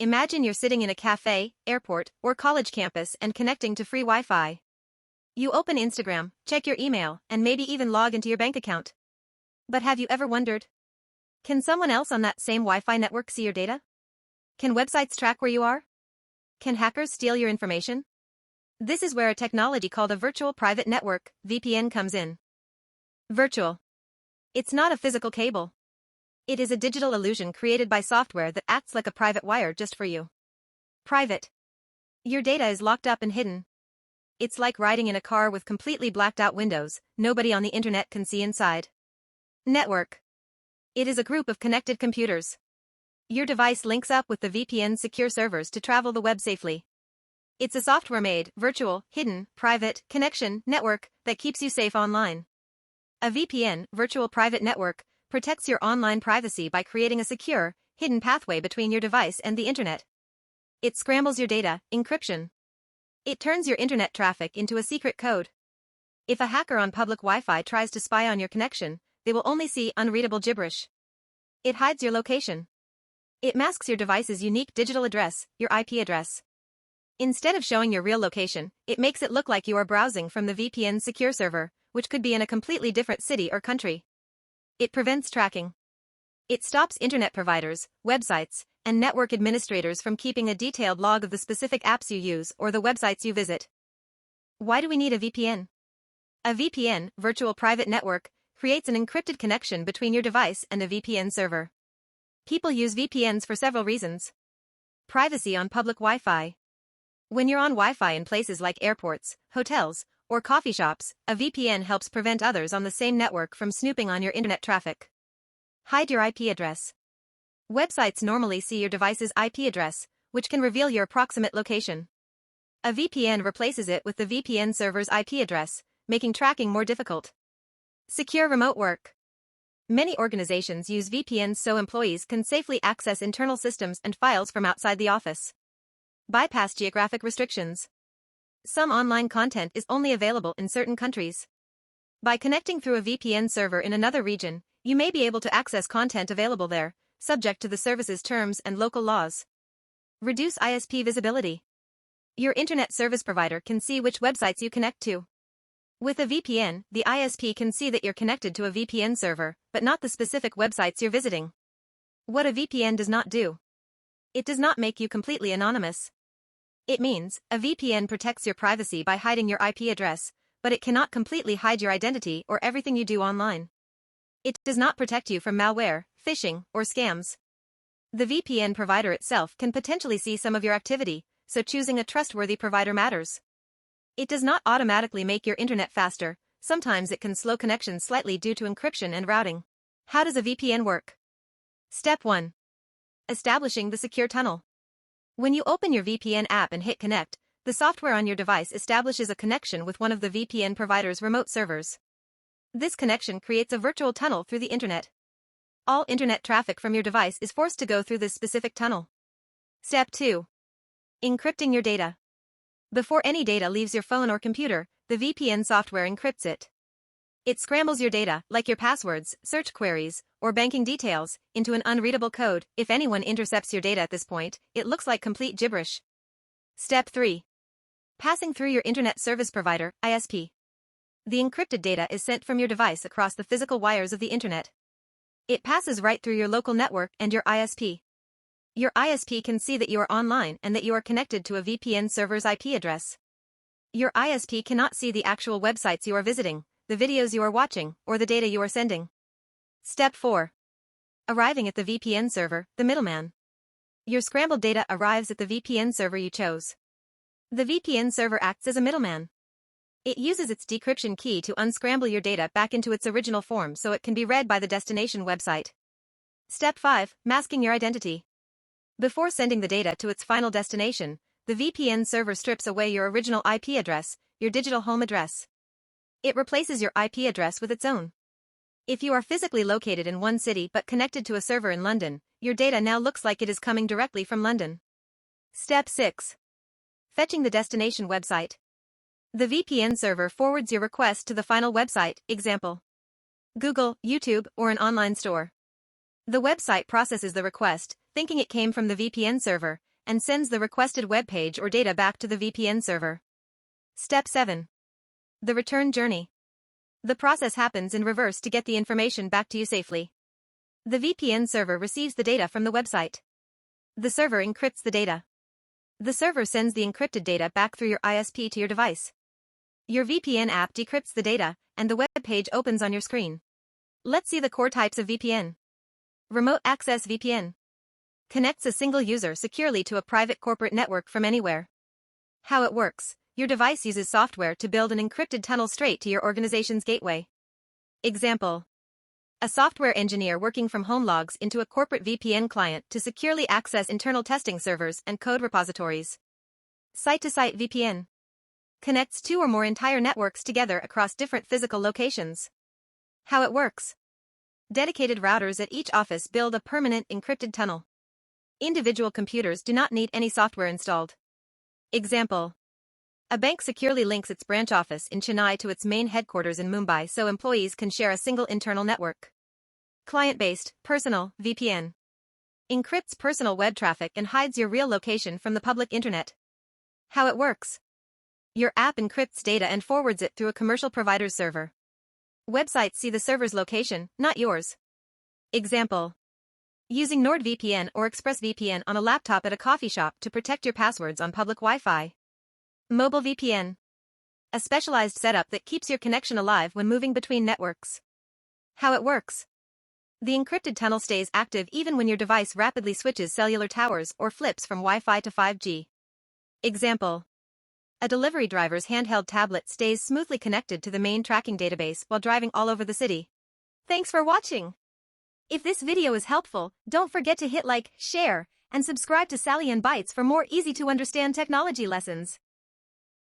Imagine you're sitting in a cafe, airport, or college campus and connecting to free Wi-Fi. You open Instagram, check your email, and maybe even log into your bank account. But have you ever wondered? Can someone else on that same Wi-Fi network see your data? Can websites track where you are? Can hackers steal your information? This is where a technology called a virtual private network, VPN, comes in. Virtual. It's not a physical cable. It is a digital illusion created by software that acts like a private wire just for you. Private. Your data is locked up and hidden. It's like riding in a car with completely blacked out windows, nobody on the internet can see inside. Network. It is a group of connected computers. Your device links up with the VPN's secure servers to travel the web safely. It's a software-made, virtual, hidden, private, connection, network that keeps you safe online. A VPN, virtual private network, protects your online privacy by creating a secure, hidden pathway between your device and the internet. It scrambles your data, encryption. It turns your internet traffic into a secret code. If a hacker on public Wi-Fi tries to spy on your connection, they will only see unreadable gibberish. It hides your location. It masks your device's unique digital address, your IP address. Instead of showing your real location, it makes it look like you are browsing from the VPN's secure server, which could be in a completely different city or country. It prevents tracking. It stops internet providers, websites, and network administrators from keeping a detailed log of the specific apps you use or the websites you visit. Why do we need a VPN? A VPN, virtual private network, creates an encrypted connection between your device and a VPN server. People use VPNs for several reasons. Privacy on public Wi-Fi. When you're on Wi-Fi in places like airports, hotels, or coffee shops, a VPN helps prevent others on the same network from snooping on your internet traffic. Hide your IP address. Websites normally see your device's IP address, which can reveal your approximate location. A VPN replaces it with the VPN server's IP address, making tracking more difficult. Secure remote work. Many organizations use VPNs so employees can safely access internal systems and files from outside the office. Bypass geographic restrictions. Some online content is only available in certain countries. By connecting through a VPN server in another region, you may be able to access content available there, subject to the service's terms and local laws. Reduce ISP visibility. Your internet service provider can see which websites you connect to. With a VPN, the ISP can see that you're connected to a VPN server, but not the specific websites you're visiting. What a VPN does not do. It does not make you completely anonymous. It means, a VPN protects your privacy by hiding your IP address, but it cannot completely hide your identity or everything you do online. It does not protect you from malware, phishing, or scams. The VPN provider itself can potentially see some of your activity, so choosing a trustworthy provider matters. It does not automatically make your internet faster, sometimes it can slow connections slightly due to encryption and routing. How does a VPN work? Step 1. Establishing the secure tunnel. When you open your VPN app and hit connect, the software on your device establishes a connection with one of the VPN provider's remote servers. This connection creates a virtual tunnel through the internet. All internet traffic from your device is forced to go through this specific tunnel. Step 2. Encrypting your data. Before any data leaves your phone or computer, the VPN software encrypts it. It scrambles your data, like your passwords, search queries, or banking details, into an unreadable code. If anyone intercepts your data at this point, it looks like complete gibberish. Step 3. Passing through your internet service provider, ISP. The encrypted data is sent from your device across the physical wires of the internet. It passes right through your local network and your ISP. Your ISP can see that you are online and that you are connected to a VPN server's IP address. Your ISP cannot see the actual websites you are visiting, the videos you are watching, or the data you are sending. Step 4. Arriving at the VPN server, the middleman. Your scrambled data arrives at the VPN server you chose. The VPN server acts as a middleman. It uses its decryption key to unscramble your data back into its original form so it can be read by the destination website. Step 5. Masking your identity. Before sending the data to its final destination, the VPN server strips away your original IP address, your digital home address. It replaces your IP address with its own. If you are physically located in one city but connected to a server in London, your data now looks like it is coming directly from London. Step 6. Fetching the destination website. The VPN server forwards your request to the final website, example, Google, YouTube, or an online store. The website processes the request, thinking it came from the VPN server, and sends the requested web page or data back to the VPN server. Step 7. The return journey. The process happens in reverse to get the information back to you safely. The VPN server receives the data from the website. The server encrypts the data. The server sends the encrypted data back through your ISP to your device. Your VPN app decrypts the data, and the web page opens on your screen. Let's see the core types of VPN. Remote Access VPN. Connects a single user securely to a private corporate network from anywhere. How it works. Your device uses software to build an encrypted tunnel straight to your organization's gateway. Example. A software engineer working from home logs into a corporate VPN client to securely access internal testing servers and code repositories. Site-to-site VPN. Connects two or more entire networks together across different physical locations. How it works. Dedicated routers at each office build a permanent encrypted tunnel. Individual computers do not need any software installed. Example. A bank securely links its branch office in Chennai to its main headquarters in Mumbai so employees can share a single internal network. Client-based, personal, VPN. Encrypts personal web traffic and hides your real location from the public internet. How it works. Your app encrypts data and forwards it through a commercial provider's server. Websites see the server's location, not yours. Example. Using NordVPN or ExpressVPN on a laptop at a coffee shop to protect your passwords on public Wi-Fi. Mobile VPN. A specialized setup that keeps your connection alive when moving between networks. How it works. The encrypted tunnel stays active even when your device rapidly switches cellular towers or flips from Wi-Fi to 5G. Example. A delivery driver's handheld tablet stays smoothly connected to the main tracking database while driving all over the city. Thanks for watching. If this video is helpful, don't forget to hit like, share, and subscribe to Sallyann Bytes for more easy-to-understand technology lessons.